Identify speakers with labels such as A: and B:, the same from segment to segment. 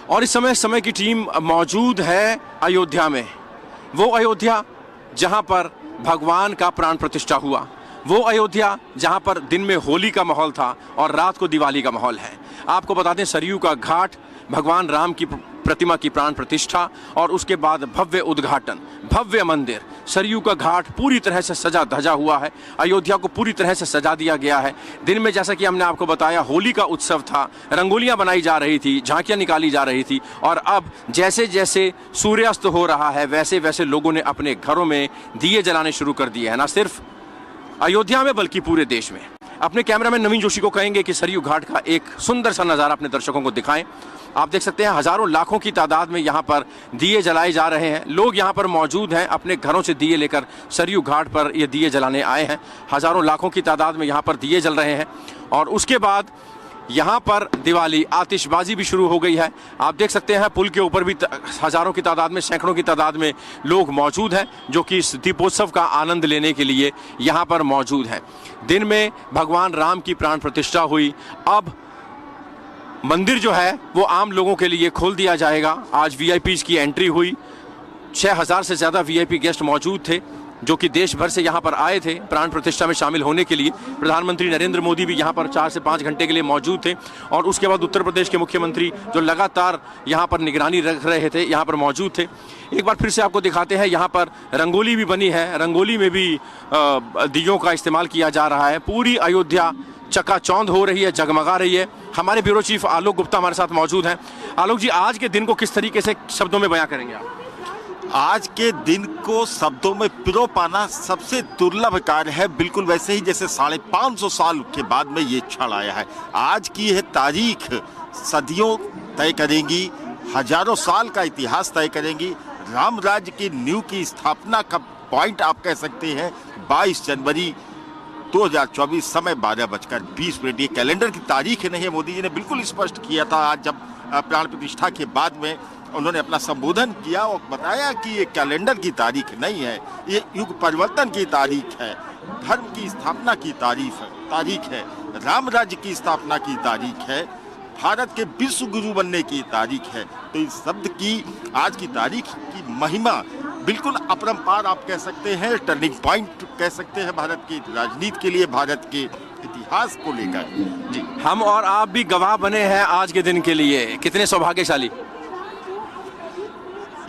A: और इस समय की टीम मौजूद है अयोध्या में। वो अयोध्या जहां पर भगवान का प्राण प्रतिष्ठा हुआ, वो अयोध्या जहां पर दिन में होली का माहौल था और रात को दिवाली का माहौल है। आपको बता दें, सरयू का घाट, भगवान राम की प्रतिमा की प्राण प्रतिष्ठा और उसके बाद भव्य उद्घाटन, भव्य मंदिर। सरयू का घाट पूरी तरह से सजा धजा हुआ है, अयोध्या को पूरी तरह से सजा दिया गया है। दिन में जैसा कि हमने आपको बताया, होली का उत्सव था, रंगोलियां बनाई जा रही थी, झांकियां निकाली जा रही थी और अब जैसे जैसे सूर्यास्त हो रहा है वैसे वैसे लोगों ने अपने घरों में दिए जलाने शुरू कर दिए हैं, ना सिर्फ अयोध्या में बल्कि पूरे देश में। अपने कैमरामैन नवीन जोशी को कहेंगे कि सरयू घाट का एक सुंदर सा नज़ारा अपने दर्शकों को दिखाएं। आप देख सकते हैं हजारों लाखों की तादाद में यहाँ पर दिए जलाए जा रहे हैं। लोग यहाँ पर मौजूद हैं, अपने घरों से दिए लेकर सरयू घाट पर ये दिए जलाने आए हैं। हजारों लाखों की तादाद में यहाँ पर दिए जल रहे हैं और उसके बाद यहाँ पर दिवाली आतिशबाजी भी शुरू हो गई है। आप देख सकते हैं पुल के ऊपर भी हजारों की तादाद में, सैकड़ों की तादाद में लोग मौजूद हैं जो कि इस दीपोत्सव का आनंद लेने के लिए यहाँ पर मौजूद हैं। दिन में भगवान राम की प्राण प्रतिष्ठा हुई, अब मंदिर जो है वो आम लोगों के लिए खोल दिया जाएगा। आज वीआईपीज़ की एंट्री हुई, 6000 से ज़्यादा वीआईपी गेस्ट मौजूद थे जो कि देश भर से यहाँ पर आए थे प्राण प्रतिष्ठा में शामिल होने के लिए। प्रधानमंत्री नरेंद्र मोदी भी यहाँ पर 4 से 5 घंटे के लिए मौजूद थे और उसके बाद उत्तर प्रदेश के मुख्यमंत्री जो लगातार यहाँ पर निगरानी रख रहे थे, यहाँ पर मौजूद थे। एक बार फिर से आपको दिखाते हैं, यहाँ पर रंगोली भी बनी है, रंगोली में भी दियों का इस्तेमाल किया जा रहा है। पूरी अयोध्या चकाचौंध हो रही है, जगमगा रही है। हमारे ब्यूरो चीफ आलोक गुप्ता हमारे साथ मौजूद हैं। आलोक जी, आज के दिन को किस तरीके से शब्दों में बयां करेंगे आप?
B: आज के दिन को शब्दों में पिरो पाना सबसे दुर्लभ कार्य है, बिल्कुल वैसे ही जैसे 550 साल के बाद में ये क्षण आया है। आज की यह तारीख सदियों तय करेंगी, हजारों साल का इतिहास तय करेंगी। राम राज्य की नींव की स्थापना का पॉइंट आप कह सकते हैं 22 जनवरी 2024, समय 12:20। ये कैलेंडर की तारीख नहीं है। मोदी जी ने बिल्कुल स्पष्ट किया था आज जब प्राण प्रतिष्ठा के बाद में उन्होंने अपना संबोधन किया और बताया कि ये कैलेंडर की तारीख नहीं है, ये युग परिवर्तन की तारीख है, धर्म की स्थापना की तारीख है, राम राज्य की स्थापना की तारीख है, भारत के विश्व गुरु बनने की तारीख है। तो इस शब्द की आज की तारीख की महिमा बिल्कुल अपरंपार आप कह सकते हैं, टर्निंग पॉइंट कह सकते हैं भारत की राजनीति के लिए, भारत के इतिहास को लेकर।
A: जी, हम और आप भी गवाह बने हैं आज के दिन के लिए। कितने सौभाग्यशाली।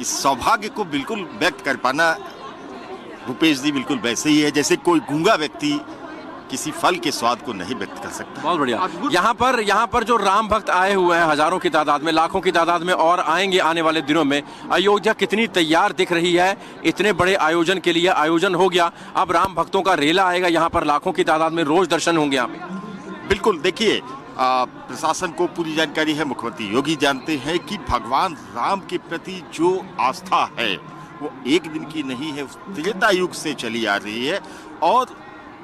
B: इस सौभाग्य को बिल्कुल व्यक्त कर पाना भूपेश जी बिल्कुल वैसे ही है जैसे कोई गूंगा व्यक्ति किसी फल के स्वाद को नहीं व्यक्त कर सकता।
A: बहुत बढ़िया। यहाँ पर जो राम भक्त आए हुए हैं हजारों की तादाद में, लाखों की तादाद में और आएंगे आने वाले दिनों में। अयोध्या कितनी तैयार दिख रही है इतने बड़े आयोजन के लिए। आयोजन हो गया, अब राम भक्तों का रेला आएगा यहाँ पर, लाखों की तादाद में रोज दर्शन होंगे यहाँ पे।
B: बिल्कुल, देखिए प्रशासन को पूरी जानकारी है, मुख्यमंत्री योगी जानते हैं कि भगवान राम के प्रति जो आस्था है वो एक दिन की नहीं है, त्रेता युग से चली आ रही है। और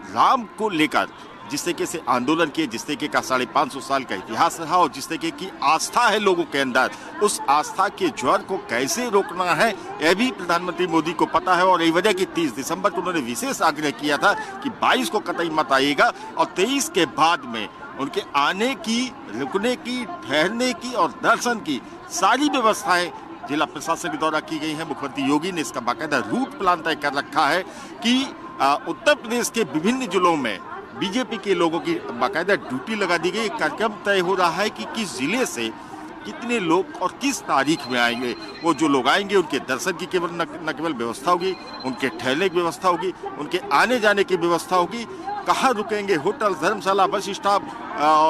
B: राम को लेकर जिस तरीके से आंदोलन किए, जिस तरीके का 550 साल का इतिहास रहा और जिस तरीके की आस्था है लोगों के अंदर, उस आस्था के ज्वर को कैसे रोकना है यह भी प्रधानमंत्री मोदी को पता है। और यही वजह कि 30 दिसंबर को उन्होंने विशेष आग्रह किया था कि 22 को कतई मत आइएगा और 23 के बाद में उनके आने की, रुकने की, ठहरने की और दर्शन की सारी व्यवस्थाएं जिला प्रशासन के द्वारा की गई हैं। मुख्यमंत्री योगी ने इसका बाकायदा रूट प्लान तय कर रखा है कि उत्तर प्रदेश के विभिन्न जिलों में बीजेपी के लोगों की बाकायदा ड्यूटी लगा दी गई। कार्यक्रम तय हो रहा है कि किस जिले से कितने लोग और किस तारीख में आएंगे। वो जो लोग आएंगे उनके दर्शन की केवल न केवल व्यवस्था होगी, उनके ठहरने की व्यवस्था होगी, उनके आने जाने की व्यवस्था होगी, कहाँ रुकेंगे, होटल, धर्मशाला, bus stop,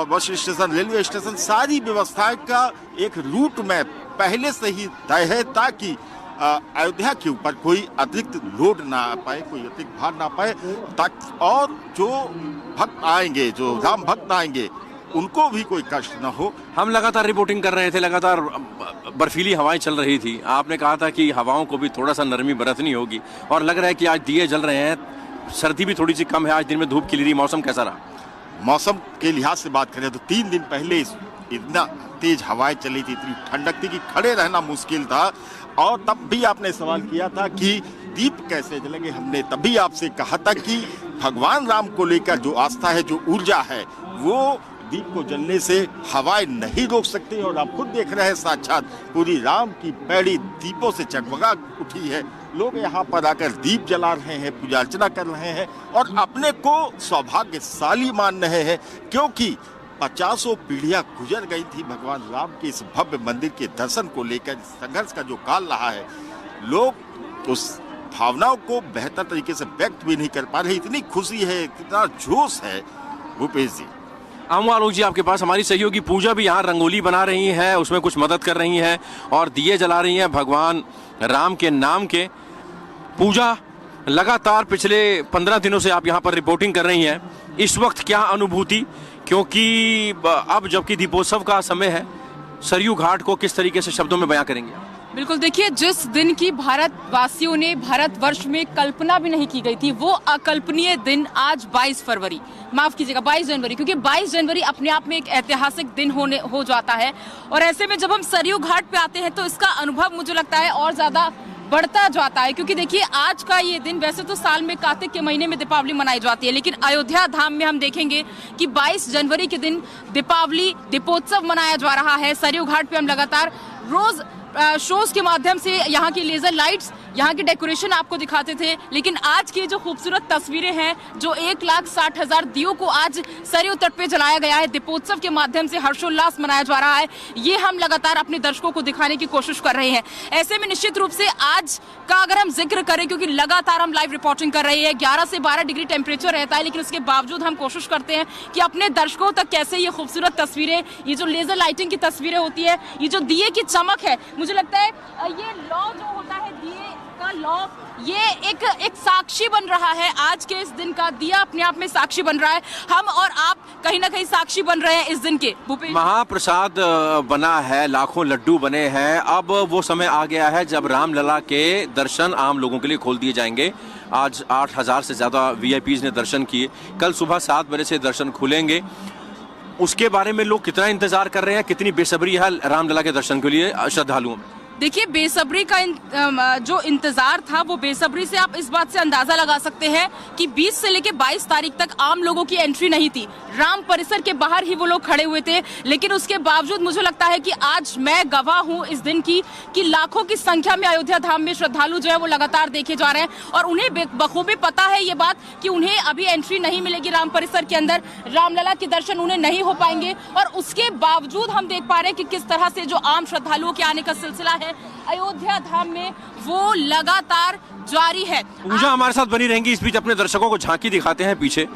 B: bus station, railway station, सारी व्यवस्थाएं का एक रूट मैप पहले से ही तय है ताकि अयोध्या के ऊपर कोई अतिरिक्त लोड ना आ पाए, कोई अतिरिक्त भार ना पाए, और जो भक्त आएंगे, जो राम भक्त आएंगे, उनको भी कोई कष्ट न हो।
A: हम लगातार रिपोर्टिंग कर रहे थे, लगातार बर्फीली हवाएं चल रही थी। आपने कहा था कि हवाओं को भी थोड़ा सा नरमी बरतनी होगी और लग रहा है कि आज दिए जल रहे हैं, सर्दी भी थोड़ी सी कम है, आज दिन में धूप खिली रही। मौसम कैसा रहा?
B: मौसम के लिहाज से बात करें तो 3 दिन पहले इतना तेज हवाएं चली थी, इतनी ठंडक थी कि खड़े रहना मुश्किल था। और तब भी आपने सवाल किया था कि दीप कैसे जलेंगे। हमने तभी आपसे कहा था कि भगवान राम को लेकर जो आस्था है, जो ऊर्जा है, वो दीप को जलने से हवाएं नहीं रोक सकती। और आप खुद देख रहे हैं साक्षात पूरी राम की पैड़ी दीपों से जगमगा उठी है। लोग यहाँ पर आकर दीप जला रहे हैं, पूजा अर्चना कर रहे हैं और अपने को सौभाग्यशाली मान रहे हैं, क्योंकि 50 पीढ़ियां गुजर गई थी भगवान राम के इस भव्य मंदिर के दर्शन को लेकर। संघर्ष का जो काल रहा है, लोग उस भावनाओं को बेहतर तरीके से व्यक्त भी नहीं कर पा रहे। इतनी खुशी है, कितना जोश है। भूपेश जी,
A: आऊँगा आलोक जी आपके पास। हमारी सहयोगी पूजा भी यहाँ रंगोली बना रही है, उसमें कुछ मदद कर रही हैं और दिए जला रही हैं भगवान राम के नाम के। पूजा, लगातार पिछले 15 दिनों से आप यहाँ पर रिपोर्टिंग कर रही हैं। इस वक्त क्या अनुभूति, क्योंकि अब जबकि दीपोत्सव का समय है, सरयू घाट को किस तरीके से शब्दों में बयां करेंगे?
C: बिल्कुल, देखिए, जिस दिन की भारतवासियों ने भारतवर्ष में कल्पना भी नहीं की गई थी, वो अकल्पनीय दिन आज 22 फरवरी, माफ कीजिएगा 22 जनवरी, क्योंकि 22 जनवरी अपने आप में एक ऐतिहासिक दिन हो जाता है। और ऐसे में जब हम सरयू घाट पे आते हैं तो इसका अनुभव मुझे लगता है और ज्यादा बढ़ता जाता है, क्योंकि देखिए आज का ये दिन, वैसे तो साल में कार्तिक के महीने में दीपावली मनाई जाती है, लेकिन अयोध्या धाम में हम देखेंगे कि 22 जनवरी के दिन दीपावली दीपोत्सव मनाया जा रहा है। सरयू घाट पे हम लगातार रोज शोज के माध्यम से यहाँ की लेजर लाइट्स, यहाँ की डेकोरेशन आपको दिखाते थे, लेकिन आज की जो खूबसूरत तस्वीरें हैं, जो 1,60,000 दियों को आज सरयू तट पे जलाया गया है, दीपोत्सव के माध्यम से हर्षोल्लास मनाया जा रहा है, ये हम लगातार अपने दर्शकों को दिखाने की कोशिश कर रहे हैं। ऐसे में निश्चित रूप से आज का अगर हम जिक्र करें, क्योंकि लगातार हम लाइव रिपोर्टिंग कर रहे हैं, 11 से 12 डिग्री टेम्परेचर रहता है, लेकिन उसके बावजूद हम कोशिश करते हैं कि अपने दर्शकों तक कैसे ये खूबसूरत तस्वीरें, ये जो लेजर लाइटिंग की तस्वीरें होती है, ये जो दिए की चमक है, मुझे लगता है ये लौ जो होता है, दिए का लौ, ये एक साक्षी बन रहा है। आज के इस दिन का दिया अपने आप में साक्षी बन रहा है। हम और आप कहीं ना कहीं साक्षी बन रहे हैं इस दिन के।
A: महाप्रसाद बना है, लाखों लड्डू बने हैं। अब वो समय आ गया है जब रामलला के दर्शन आम लोगों के लिए खोल दिए जाएंगे। आज 8,000 से ज्यादा VIPs ने दर्शन किए। कल सुबह 7 बजे से दर्शन खुलेंगे। उसके बारे में लोग कितना इंतजार कर रहे हैं, कितनी बेसब्री है रामलला के दर्शन के लिए श्रद्धालुओं में?
C: देखिए, बेसब्री का जो इंतजार था, वो बेसब्री से आप इस बात से अंदाजा लगा सकते हैं कि 20 से लेके 22 तारीख तक आम लोगों की एंट्री नहीं थी। राम परिसर के बाहर ही वो लोग खड़े हुए थे, लेकिन उसके बावजूद मुझे लगता है कि आज मैं गवाह हूं इस दिन की कि लाखों की संख्या में अयोध्या धाम में श्रद्धालु जो है वो लगातार देखे जा रहे हैं, और उन्हें बखूबी पता है ये बात कि उन्हें अभी एंट्री नहीं मिलेगी राम परिसर के अंदर, रामलला के दर्शन उन्हें नहीं हो पाएंगे। और उसके बावजूद हम देख पा रहे हैं कि किस तरह से जो आम श्रद्धालुओं के आने का सिलसिला है अयोध्या धाम में, वो लगातार जारी है।
A: पूजा हमारे साथ बनी रहेंगी। इस बीच अपने दर्शकों को झांकी दिखाते हैं। पीछे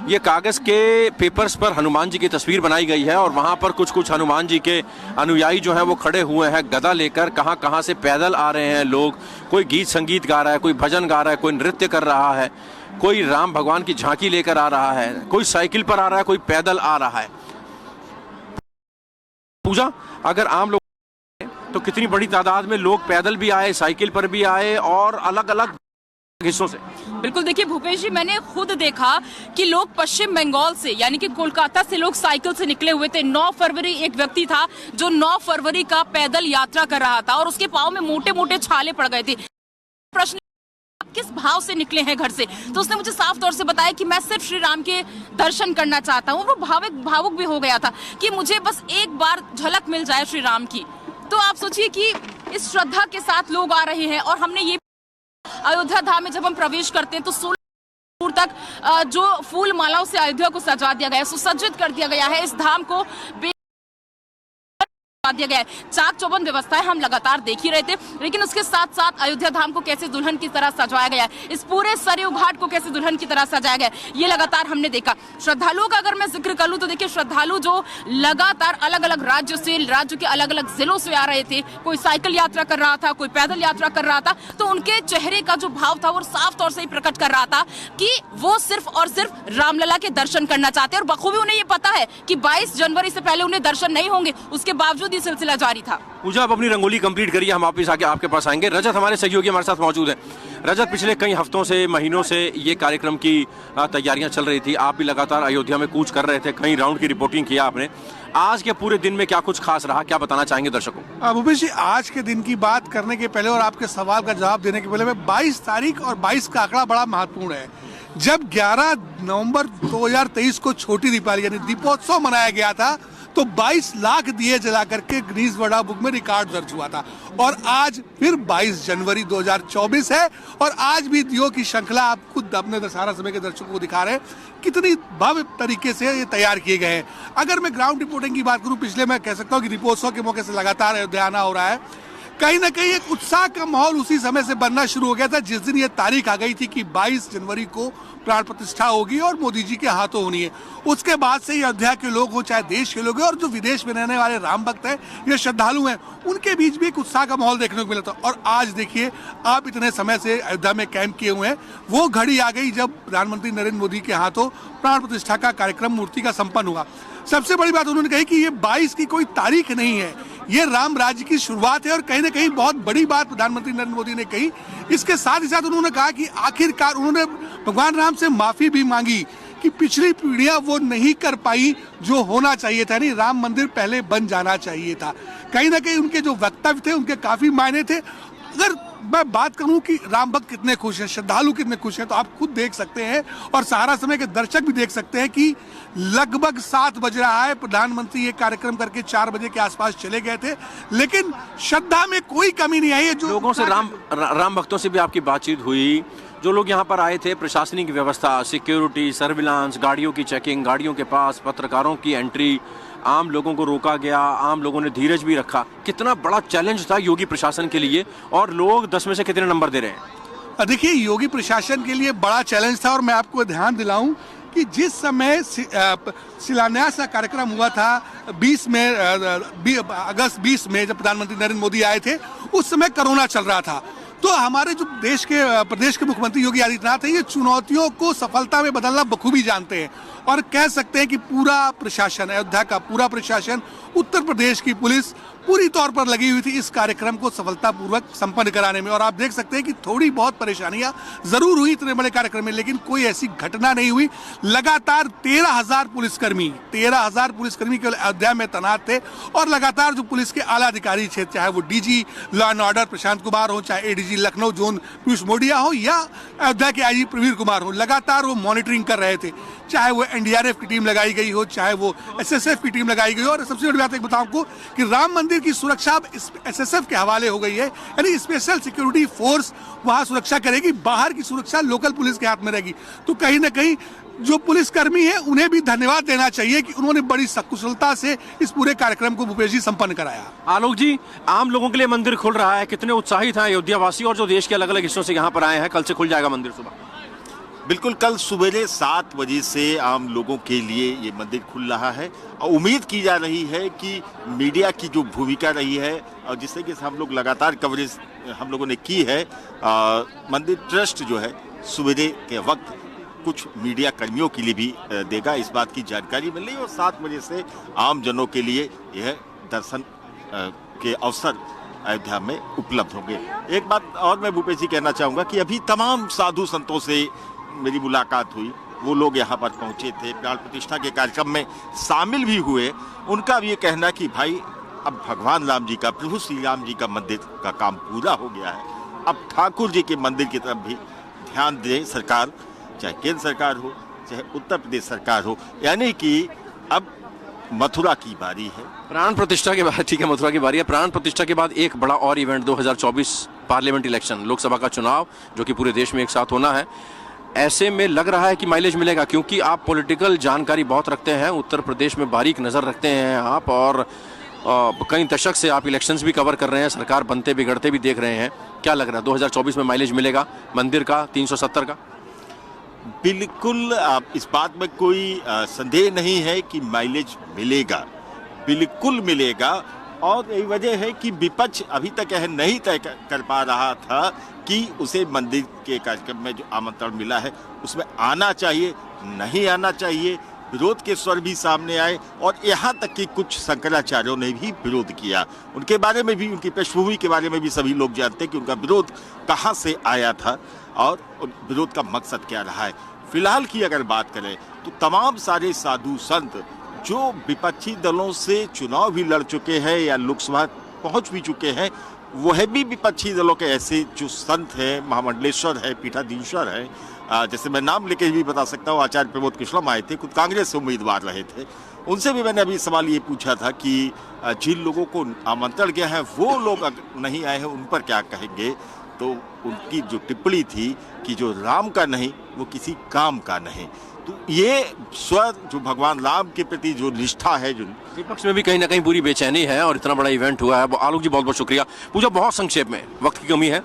A: ये कागज के पेपर्स पर हनुमान जी की तस्वीर बनाई गई है और वहां पर कुछ हनुमान जी के अनुयायी जो हैं वो खड़े हुए हैं गदा लेकर। कहां से पैदल आ रहे हैं लोग, कोई गीत संगीत गा रहा है, कोई भजन गा रहा है, कोई नृत्य कर रहा है, कोई राम भगवान की झांकी लेकर आ रहा है, कोई साइकिल पर आ रहा है, कोई पैदल आ रहा है। पूजा, अगर आम लोग तो कितनी बड़ी तादाद में लोग पैदल भी आए, साइकिल पर भी आए और अलग अलग हिस्सों से?
C: बिल्कुल, देखिए भूपेश जी, मैंने खुद देखा कि लोग पश्चिम बंगाल से, यानी कि कोलकाता से लोग साइकिल से निकले हुए थे। 9 फरवरी एक व्यक्ति था जो 9 फरवरी का पैदल यात्रा कर रहा था और उसके पाँव में मोटे मोटे छाले पड़ गए थे। प्रश्न, किस भाव से निकले हैं घर से, तो उसने मुझे साफ तौर से बताया कि मैं सिर्फ श्री राम के दर्शन करना चाहता हूँ। वो भावुक भी हो गया था कि मुझे बस एक बार झलक मिल जाए श्री राम की। तो आप सोचिए कि इस श्रद्धा के साथ लोग आ रहे हैं। और हमने ये अयोध्या धाम में जब हम प्रवेश करते हैं तो 16 दूर तक जो फूल मालाओं से अयोध्या को सजा दिया गया है, सुसज्जित कर दिया गया है, इस धाम को दिया गया है। चाक चौबंद व्यवस्थाएं हम लगातार देख ही रहे थे, लेकिन उसके साथ साथ अयोध्या धाम को कैसे दुल्हन की तरह सजाया गया है, इस पूरे सरयू घाट को कैसे दुल्हन की तरह सजाया गया है, ये लगातार हमने देखा। श्रद्धालुओं का अगर मैं जिक्र कर लूं तो देखिए, श्रद्धालु जो लगातार अलग अलग राज्यों से, राज्य के अलग अलग जिलों से आ रहे थे, कोई साइकिल यात्रा कर रहा था, कोई पैदल यात्रा कर रहा था, तो उनके चेहरे का जो भाव था वो साफ तौर से ही प्रकट कर रहा था कि वो सिर्फ और सिर्फ रामलला के दर्शन करना चाहते हैं। और बखूबी उन्हें ये पता है कि 22 जनवरी से पहले उन्हें दर्शन नहीं होंगे, उसके बावजूद बावजूद ये सिलसिला जारी था।
A: पूजा, आप अपनी रंगोली कंप्लीट करिए, हम वापस आके आपके पास आएंगे। रजत हमारे सहयोगी हमारे साथ मौजूद हैं। रजत, पिछले कई हफ्तों से, महीनों से ये कार्यक्रम की तैयारियां चल रही थी, आप भी लगातार अयोध्या में कूच कर रहे थे, कई राउंड की रिपोर्टिंग किया आपने। आज के पूरे दिन में क्या कुछ खास रहा, क्या बताना चाहेंगे दर्शकों?
D: भूपेश जी, आज के दिन की बात करने के पहले और आपके सवाल का जवाब देने के पहले मैं 22 तारीख और 22 का आंकड़ा बड़ा महत्वपूर्ण है। जब 11 नवंबर 2023 को छोटी दीपावली यानी दीपोत्सव मनाया गया था तो 22 लाख दिए जला करके गिनीज वर्ल्ड बुक में रिकॉर्ड दर्ज हुआ था। और आज फिर 22 जनवरी 2024 है और आज भी दियों की श्रृंखला आप खुद अपने दशहरा समय के दर्शकों को दिखा रहे हैं कितनी भव्य तरीके से ये तैयार किए गए हैं। अगर मैं ग्राउंड रिपोर्टिंग की बात करूं, पिछले मैं कह सकता हूं कि दीपोत्सव के मौके से लगातार अयोध्या आना हो रहा है। कहीं ना कहीं एक उत्साह का माहौल उसी समय से बनना शुरू हो गया था जिस दिन ये तारीख आ गई थी कि 22 जनवरी को प्राण प्रतिष्ठा होगी और मोदी जी के हाथों होनी है। उसके बाद से अयोध्या के लोग हो, चाहे देश के लोग हैं और जो विदेश में रहने वाले राम भक्त हैं या श्रद्धालु हैं, उनके बीच भी एक उत्साह का माहौल देखने को मिला था। और आज देखिए, आप इतने समय से अयोध्या में कैंप किए हुए हैं, वो घड़ी आ गई जब प्रधानमंत्री नरेंद्र मोदी के हाथों प्राण प्रतिष्ठा का कार्यक्रम मूर्ति का संपन्न हुआ। सबसे बड़ी बात उन्होंने कही कि ये 22 की कोई तारीख नहीं है, ये राम राज्य की शुरुआत है। और कहीं ना कहीं बहुत बड़ी बात प्रधानमंत्री नरेंद्र मोदी ने कही। इसके साथ ही साथ उन्होंने कहा कि आखिरकार उन्होंने भगवान राम से माफी भी मांगी कि पिछली पीढ़ियां वो नहीं कर पाई जो होना चाहिए था, नहीं राम मंदिर पहले बन जाना चाहिए था। कहीं ना कहीं उनके जो वक्तव्य थे उनके काफी मायने थे। अगर मैं बात करूं कि राम भक्त कितने खुश हैं, श्रद्धालु कितने खुश हैं, तो आप खुद देख सकते हैं और सहारा समय के दर्शक भी देख सकते हैं कि लगभग 7 बज रहा है। प्रधानमंत्री ये कार्यक्रम करके 4 बजे के आसपास चले गए थे, लेकिन श्रद्धा में कोई कमी नहीं आई है। जो
A: लोगों से, राम भक्तों से भी आपकी बातचीत हुई, जो लोग यहाँ पर आए थे, प्रशासनिक व्यवस्था, सिक्योरिटी, सर्विलांस, गाड़ियों की चेकिंग, गाड़ियों के पास पत्रकारों की एंट्री, आम लोगों को रोका गया, आम लोगों ने धीरज भी रखा। कितना बड़ा चैलेंज था योगी प्रशासन के लिए और लोग 10 में से कितने नंबर दे रहे हैं?
D: देखिए, योगी प्रशासन के लिए बड़ा चैलेंज था और मैं आपको ध्यान दिलाऊं कि जिस समय शिलान्यास का कार्यक्रम हुआ था 20 में अगस्त 20 में जब प्रधानमंत्री नरेंद्र मोदी आए थे, उस समय कोरोना चल रहा था। तो हमारे जो प्रदेश के मुख्यमंत्री योगी आदित्यनाथ हैं, ये चुनौतियों को सफलता में बदलना बखूबी जानते हैं और कह सकते हैं कि पूरा प्रशासन, अयोध्या का पूरा प्रशासन, उत्तर प्रदेश की पुलिस पूरी तौर पर लगी हुई थी इस कार्यक्रम को सफलतापूर्वक संपन्न कराने में। और आप देख सकते हैं कि थोड़ी बहुत परेशानियां जरूर हुई इतने बड़े कार्यक्रम में, लेकिन कोई ऐसी घटना नहीं हुई। लगातार 13,000 पुलिसकर्मी केवल अयोध्या में तैनात थे और लगातार जो पुलिस के आला अधिकारी थे, चाहे वो DG law and order Prashant Kumar हो, चाहे एडीजी लखनऊ जोन पीयूष मोडिया हो या अयोध्या के आईजी प्रवीर कुमार हो, लगातार वो मॉनिटरिंग कर रहे थे। चाहे वो एनडीआरएफ की टीम लगाई गई हो, चाहे वो एसएसएफ की टीम लगाई गई हो। और सबसे बड़ी बात एक बताऊं आपको कि राम मंदिर की सुरक्षा अब एसएसएफ के हवाले हो गई है, यानी स्पेशल सिक्योरिटी फोर्स वहां सुरक्षा करेगी, बाहर की सुरक्षा लोकल पुलिस के हाथ में रहेगी। तो कहीं ना कहीं जो पुलिसकर्मी हैं उन्हें भी धन्यवाद देना चाहिए कि उन्होंने बड़ी सकुशलता से इस पूरे कार्यक्रम को भूपेश जी संपन्न कराया।
A: आलोक जी, आम लोगों के लिए मंदिर खुल रहा है, कितने उत्साहित हैं अयोध्या वासी और जो देश के अलग अलग हिस्सों से यहाँ पर आए हैं? कल से खुल जाएगा मंदिर सुबह?
B: बिल्कुल, कल सुबह 7 बजे से आम लोगों के लिए ये मंदिर खुल रहा है और उम्मीद की जा रही है कि मीडिया की जो भूमिका रही है और जिससे कि हम लोग लगातार कवरेज हम लोगों ने की है, मंदिर ट्रस्ट जो है सुबह के वक्त कुछ मीडिया कर्मियों के लिए भी देगा, इस बात की जानकारी मिल रही है। और 7 बजे से आम जनों के लिए यह दर्शन के अवसर अयोध्या में उपलब्ध होंगे। एक बात और मैं भूपेश जी कहना चाहूँगा कि अभी तमाम साधु संतों से मेरी मुलाकात हुई, वो लोग यहाँ पर पहुँचे थे, प्राण प्रतिष्ठा के कार्यक्रम में शामिल भी हुए। उनका भी ये कहना कि भाई अब भगवान राम जी का, प्रभु श्री राम जी का मंदिर का काम पूरा हो गया है, अब ठाकुर जी के मंदिर की तरफ भी ध्यान दे सरकार, चाहे केंद्र सरकार हो चाहे उत्तर प्रदेश सरकार हो। यानी कि अब मथुरा की बारी है।
A: प्राण प्रतिष्ठा के बाद, ठीक है, मथुरा की बारी है। प्राण प्रतिष्ठा के बाद एक बड़ा और इवेंट 2024 पार्लियामेंट इलेक्शन, लोकसभा का चुनाव, जो कि पूरे देश में एक साथ होना है। ऐसे में लग रहा है कि माइलेज मिलेगा, क्योंकि आप पॉलिटिकल जानकारी बहुत रखते हैं, उत्तर प्रदेश में बारीक नज़र रखते हैं आप, और कई दशक से आप इलेक्शंस भी कवर कर रहे हैं, सरकार बनते बिगड़ते भी देख रहे हैं। क्या लग रहा है 2024 में माइलेज मिलेगा मंदिर का 370 का?
B: बिल्कुल, इस बात में कोई संदेह नहीं है कि माइलेज मिलेगा, बिल्कुल मिलेगा। और यही वजह है कि विपक्ष अभी तक यह नहीं तय कर पा रहा था कि उसे मंदिर के कार्यक्रम में जो आमंत्रण मिला है उसमें आना चाहिए, नहीं आना चाहिए, विरोध के स्वर भी सामने आए और यहाँ तक कि कुछ शंकराचार्यों ने भी विरोध किया। उनके बारे में भी, उनकी पृष्ठभूमि के बारे में भी सभी लोग जानते हैं कि उनका विरोध कहाँ से आया था और विरोध का मकसद क्या रहा है। फिलहाल की अगर बात करें तो तमाम सारे साधु संत जो विपक्षी दलों से चुनाव भी लड़ चुके हैं या लोकसभा पहुंच भी चुके हैं, वह भी विपक्षी दलों के ऐसे जो संत हैं, महामंडलेश्वर है, पीठाधीश्वर है, जैसे मैं नाम लेके भी बता सकता हूँ, आचार्य प्रमोद कृष्णम आए थे, खुद कांग्रेस से उम्मीदवार रहे थे। उनसे भी मैंने अभी सवाल ये पूछा था कि जिन लोगों को आमंत्रण गया है वो लोग नहीं आए हैं, उन पर क्या कहेंगे। तो उनकी जो टिप्पणी थी कि जो राम का नहीं वो किसी काम का नहीं। तो ये स्वर जो भगवान राम के प्रति जो निष्ठा है, जो
A: विपक्ष में भी कहीं ना कहीं पूरी बेचैनी है और इतना बड़ा इवेंट हुआ है। आलोक जी बहुत बहुत शुक्रिया। पूजा, बहुत संक्षेप में, वक्त की कमी है,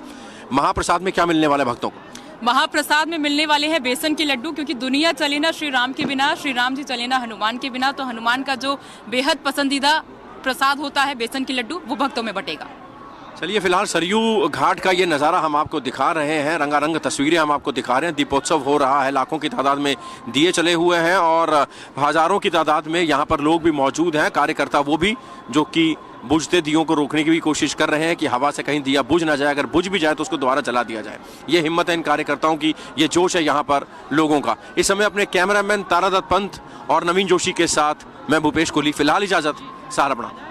A: महाप्रसाद में क्या मिलने वाला है भक्तों को?
C: महाप्रसाद में मिलने वाले हैं बेसन के लड्डू, क्योंकि दुनिया चले ना श्री राम के बिना, श्री राम जी चले ना हनुमान के बिना। तो हनुमान का जो बेहद पसंदीदा प्रसाद होता है बेसन के लड्डू, वो भक्तों में बटेगा।
A: चलिए, फिलहाल सरयू घाट का ये नज़ारा हम आपको दिखा रहे हैं, रंगारंग तस्वीरें हम आपको दिखा रहे हैं। दीपोत्सव हो रहा है, लाखों की तादाद में दिए चले हुए हैं और हजारों की तादाद में यहाँ पर लोग भी मौजूद हैं, कार्यकर्ता वो भी, जो कि बुझते दियों को रोकने की भी कोशिश कर रहे हैं कि हवा से कहीं दिया बुझ ना जाए, अगर बुझ भी जाए तो उसको दोबारा जला दिया जाए। ये हिम्मत है इन कार्यकर्ताओं की, ये जोश है यहाँ पर लोगों का। इस समय अपने कैमरामैन तारादत्त पंत और नवीन जोशी के साथ मैं भूपेश कोहली, फिलहाल इजाजत, सहारा प्रणाम।